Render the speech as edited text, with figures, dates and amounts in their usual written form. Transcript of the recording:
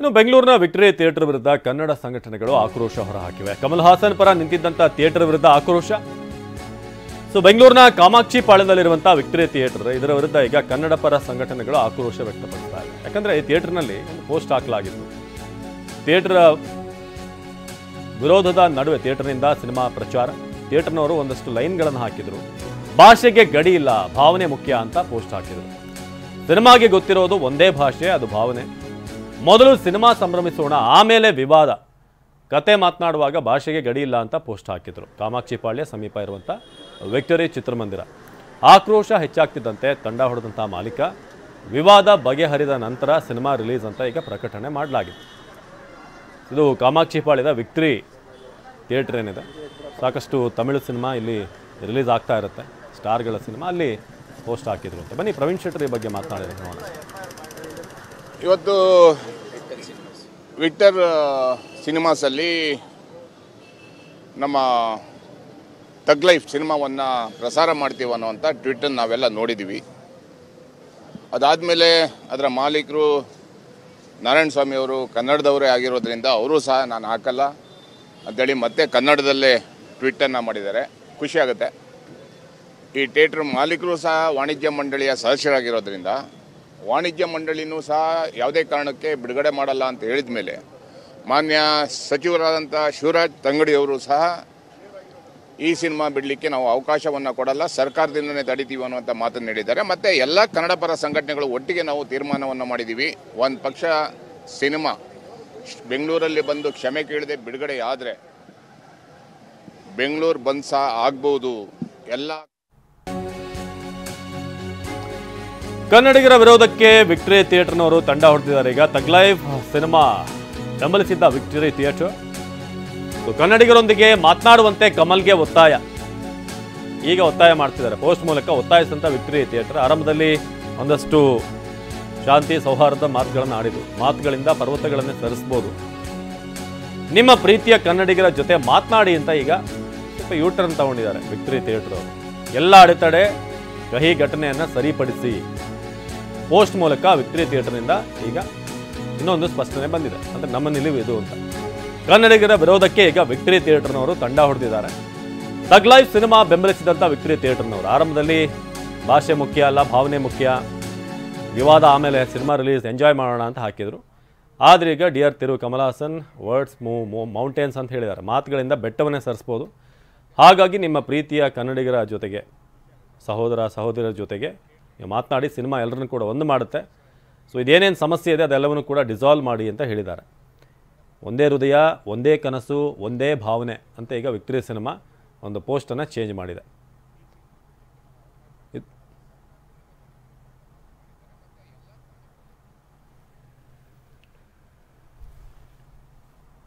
ಇನ್ನು ಬೆಂಗಳೂರಿನ victory theatre ವಿರುದ್ಧ ಕನ್ನಡ ಸಂಘಟನೆಗಳು ಆಕ್ರೋಶ ಹೊರಹಾಕಿವೆ. ಕಮಲ್ ಹಾಸನ್ ಪರ ನಿಂತಿದ್ದಂಥ ಥಿಯೇಟರ್ ವಿರುದ್ಧ ಆಕ್ರೋಶ. ಬೆಂಗಳೂರಿನ ಕಾಮಾಕ್ಷಿ ಪಾಳ್ಯದಲ್ಲಿರುವಂತಹ ವಿಕ್ಟರಿ ಥಿಯೇಟರ್ ಇದರ ವಿರುದ್ಧ ಈಗ ಕನ್ನಡ ಪರ ಸಂಘಟನೆಗಳು ಆಕ್ರೋಶ ವ್ಯಕ್ತಪಡಿಸ್ತಾ ಇವೆ. ಯಾಕಂದ್ರೆ ಈ ಥಿಯೇಟರ್ನಲ್ಲಿ ಒಂದು ಪೋಸ್ಟ್ ಹಾಕಲಾಗಿತ್ತು. ಥಿಯೇಟರ್ ವಿರೋಧದ ನಡುವೆ ಥಿಯೇಟರ್ನಿಂದ ಸಿನಿಮಾ ಪ್ರಚಾರ. ಥಿಯೇಟರ್ನವರು ಒಂದಷ್ಟು ಲೈನ್ಗಳನ್ನು ಹಾಕಿದ್ರು. ಭಾಷೆಗೆ ಗಡಿ ಇಲ್ಲ, ಭಾವನೆ ಮುಖ್ಯ ಅಂತ ಪೋಸ್ಟ್ ಹಾಕಿದ್ರು. ಸಿನಿಮಾಗೆ ಗೊತ್ತಿರೋದು ಒಂದೇ ಭಾಷೆ, ಅದು ಭಾವನೆ. ಮೊದಲು ಸಿನಿಮಾ ಸಂಭ್ರಮಿಸೋಣ, ಆಮೇಲೆ ವಿವಾದ. ಕತೆ ಮಾತನಾಡುವಾಗ ಭಾಷೆಗೆ ಗಡಿ ಇಲ್ಲ ಅಂತ ಪೋಸ್ಟ್ ಹಾಕಿದ್ರು. ಕಾಮಾಕ್ಷಿ ಪಾಳ್ಯ ಸಮೀಪ ಇರುವಂಥ ವಿಕ್ಟರಿ ಚಿತ್ರಮಂದಿರ. ಆಕ್ರೋಶ ಹೆಚ್ಚಾಗ್ತಿದ್ದಂತೆ ತಂಡ ಹೊಡೆದಂಥ ಮಾಲೀಕ ವಿವಾದ ಬಗೆಹರಿದ ನಂತರ ಸಿನಿಮಾ ರಿಲೀಸ್ ಅಂತ ಈಗ ಪ್ರಕಟಣೆ ಮಾಡಲಾಗಿದೆ. ಇದು ಕಾಮಾಕ್ಷಿ ಪಾಳ್ಯದ ವಿಕ್ಟರಿ ಥಿಯೇಟರ್ ಏನಿದೆ, ಸಾಕಷ್ಟು ತಮಿಳು ಸಿನಿಮಾ ಇಲ್ಲಿ ರಿಲೀಸ್ ಆಗ್ತಾ ಇರುತ್ತೆ, ಸ್ಟಾರ್ಗಳ ಸಿನಿಮಾ, ಅಲ್ಲಿ ಪೋಸ್ಟ್ ಹಾಕಿದ್ರು ಅಂತ. ಬನ್ನಿ ಪ್ರವೀಣ್ ಶೆಟ್ಟರ್ ಈ ಬಗ್ಗೆ ಮಾತನಾಡಿದ್ರೆ ನೋಡೋಣ. ಇವತ್ತು ವಿಕ್ಟರ್ ಸಿನಿಮಾಸಲ್ಲಿ ನಮ್ಮ ತಗ್ ಲೈಫ್ ಸಿನಿಮಾವನ್ನು ಪ್ರಸಾರ ಮಾಡ್ತೀವಿ ಅನ್ನೋವಂಥ ಟ್ವಿಟರ್ ನಾವೆಲ್ಲ ನೋಡಿದ್ದೀವಿ. ಅದಾದಮೇಲೆ ಅದರ ಮಾಲೀಕರು ನಾರಾಯಣ ಸ್ವಾಮಿ ಅವರು ಕನ್ನಡದವರೇ ಆಗಿರೋದ್ರಿಂದ ಅವರು ಸಹ ನಾನು ಹಾಕಲ್ಲ ಅಂತೇಳಿ ಮತ್ತೆ ಕನ್ನಡದಲ್ಲೇ ಟ್ವಿಟನ್ನು ಮಾಡಿದ್ದಾರೆ. ಖುಷಿಯಾಗುತ್ತೆ. ಈ ಥಿಯೇಟ್ರ್ ಮಾಲೀಕರು ಸಹ ವಾಣಿಜ್ಯ ಮಂಡಳಿಯ ಸದಸ್ಯರಾಗಿರೋದ್ರಿಂದ ವಾಣಿಜ್ಯ ಮಂಡಳಿನೂ ಸಹ ಯಾವುದೇ ಕಾರಣಕ್ಕೆ ಬಿಡುಗಡೆ ಮಾಡಲ್ಲ ಅಂತ ಹೇಳಿದ ಮೇಲೆ ಮಾನ್ಯ ಸಚಿವರಾದಂಥ ಶಿವರಾಜ್ ತಂಗಡಿಯವರು ಸಹ ಈ ಸಿನಿಮಾ ಬಿಡಲಿಕ್ಕೆ ನಾವು ಅವಕಾಶವನ್ನು ಕೊಡಲ್ಲ, ಸರ್ಕಾರದಿಂದನೇ ತಡಿತೀವಿ ಅನ್ನುವಂಥ ಮಾತನ್ನು ಹೇಳಿದ್ದಾರೆ. ಮತ್ತು ಎಲ್ಲ ಕನ್ನಡ ಪರ ಸಂಘಟನೆಗಳು ಒಟ್ಟಿಗೆ ನಾವು ತೀರ್ಮಾನವನ್ನು ಮಾಡಿದ್ದೀವಿ. ಒಂದು ಪಕ್ಷ ಸಿನಿಮಾ ಬೆಂಗಳೂರಲ್ಲಿ ಬಂದು ಕ್ಷಮೆ ಕೇಳದೆ ಬಿಡುಗಡೆ ಆದರೆ ಬೆಂಗಳೂರು ಬಂದ್ ಸಹ ಆಗ್ಬೋದು. ಎಲ್ಲ ಕನ್ನಡಿಗರ ವಿರೋಧಕ್ಕೆ ವಿಕ್ಟರಿ ಥಿಯೇಟರ್ನವರು ತಂಡ ಹೊಡೆದಿದ್ದಾರೆ. ಈಗ ತಗ್ ಲೈಫ್ ಸಿನಿಮಾ ಬೆಂಬಲಿಸಿದ್ದ ವಿಕ್ಟರಿ ಥಿಯೇಟರ್ ಕನ್ನಡಿಗರೊಂದಿಗೆ ಮಾತನಾಡುವಂತೆ ಕಮಲ್ಗೆ ಒತ್ತಾಯ, ಈಗ ಒತ್ತಾಯ ಮಾಡ್ತಿದ್ದಾರೆ. ಪೋಸ್ಟ್ ಮೂಲಕ ಒತ್ತಾಯಿಸಿದಂಥ ವಿಕ್ಟರಿ ಥಿಯೇಟರ್ ಆರಂಭದಲ್ಲಿ ಒಂದಷ್ಟು ಶಾಂತಿ ಸೌಹಾರ್ದ ಮಾತುಗಳನ್ನು ಆಡಿದ್ರು. ಮಾತುಗಳಿಂದ ಪರ್ವತಗಳನ್ನೇ ಸರಿಸ್ಬೋದು, ನಿಮ್ಮ ಪ್ರೀತಿಯ ಕನ್ನಡಿಗರ ಜೊತೆ ಮಾತನಾಡಿ ಅಂತ ಈಗ ಸ್ವಲ್ಪ ಯೂಟರ್ನ್ ತಗೊಂಡಿದ್ದಾರೆ ವಿಕ್ಟರಿ ಥಿಯೇಟರ್ ಅವರು. ಎಲ್ಲ ಅಡೆತಡೆ ಕಹಿ ಘಟನೆಯನ್ನು ಸರಿಪಡಿಸಿ ಪೋಸ್ಟ್ ಮೂಲಕ ವಿಕ್ಟರಿ ಥಿಯೇಟರ್ನಿಂದ ಈಗ ಇನ್ನೊಂದು ಸ್ಪಷ್ಟನೆ ಬಂದಿದೆ. ಅಂದರೆ ನಮ್ಮ ನಿಲುವು ಇದು ಅಂತ. ಕನ್ನಡಿಗರ ವಿರೋಧಕ್ಕೆ ಈಗ ವಿಕ್ಟರಿ ಥಿಯೇಟರ್ನವರು ತಂಡ ಹೊಡೆದಿದ್ದಾರೆ. ತಗ್ ಲೈಫ್ ಸಿನಿಮಾ ಬೆಂಬಲಿಸಿದಂಥ ವಿಕ್ಟರಿ ಥಿಯೇಟರ್ನವರು ಆರಂಭದಲ್ಲಿ ಭಾಷೆ ಮುಖ್ಯ ಅಲ್ಲ, ಭಾವನೆ ಮುಖ್ಯ, ವಿವಾದ ಆಮೇಲೆ ಸಿನಿಮಾ ರಿಲೀಸ್ ಎಂಜಾಯ್ ಮಾಡೋಣ ಅಂತ ಹಾಕಿದರು. ಆದರೆ ಈಗ ಡಿಯರ್ ತಿರು ಕಮಲ್ ಹಾಸನ್ ವರ್ಡ್ಸ್ ಮೌಂಟೇನ್ಸ್ ಅಂತ ಹೇಳಿದ್ದಾರೆ. ಮಾತುಗಳಿಂದ ಬೆಟ್ಟವನ್ನೇ ಸರಿಸ್ಬೋದು. ಹಾಗಾಗಿ ನಿಮ್ಮ ಪ್ರೀತಿಯ ಕನ್ನಡಿಗರ ಜೊತೆಗೆ, ಸಹೋದರ ಸಹೋದರಿಯರ ಜೊತೆಗೆ ಮಾತನಾಡಿ ಸಿನಿಮಾ ಎಲ್ಲರನ್ನೂ ಕೂಡ ಒಂದು ಮಾಡುತ್ತೆ. ಸೊ ಇದೇನೇನು ಸಮಸ್ಯೆ ಇದೆ ಅದೆಲ್ಲವನ್ನೂ ಕೂಡ ಡಿಸಾಲ್ವ್ ಮಾಡಿ ಅಂತ ಹೇಳಿದ್ದಾರೆ. ಒಂದೇ ಹೃದಯ, ಒಂದೇ ಕನಸು, ಒಂದೇ ಭಾವನೆ ಅಂತ ಈಗ ವಿಕ್ಟರಿ ಸಿನಿಮಾ ಒಂದು ಪೋಸ್ಟನ್ನು ಚೇಂಜ್ ಮಾಡಿದೆ.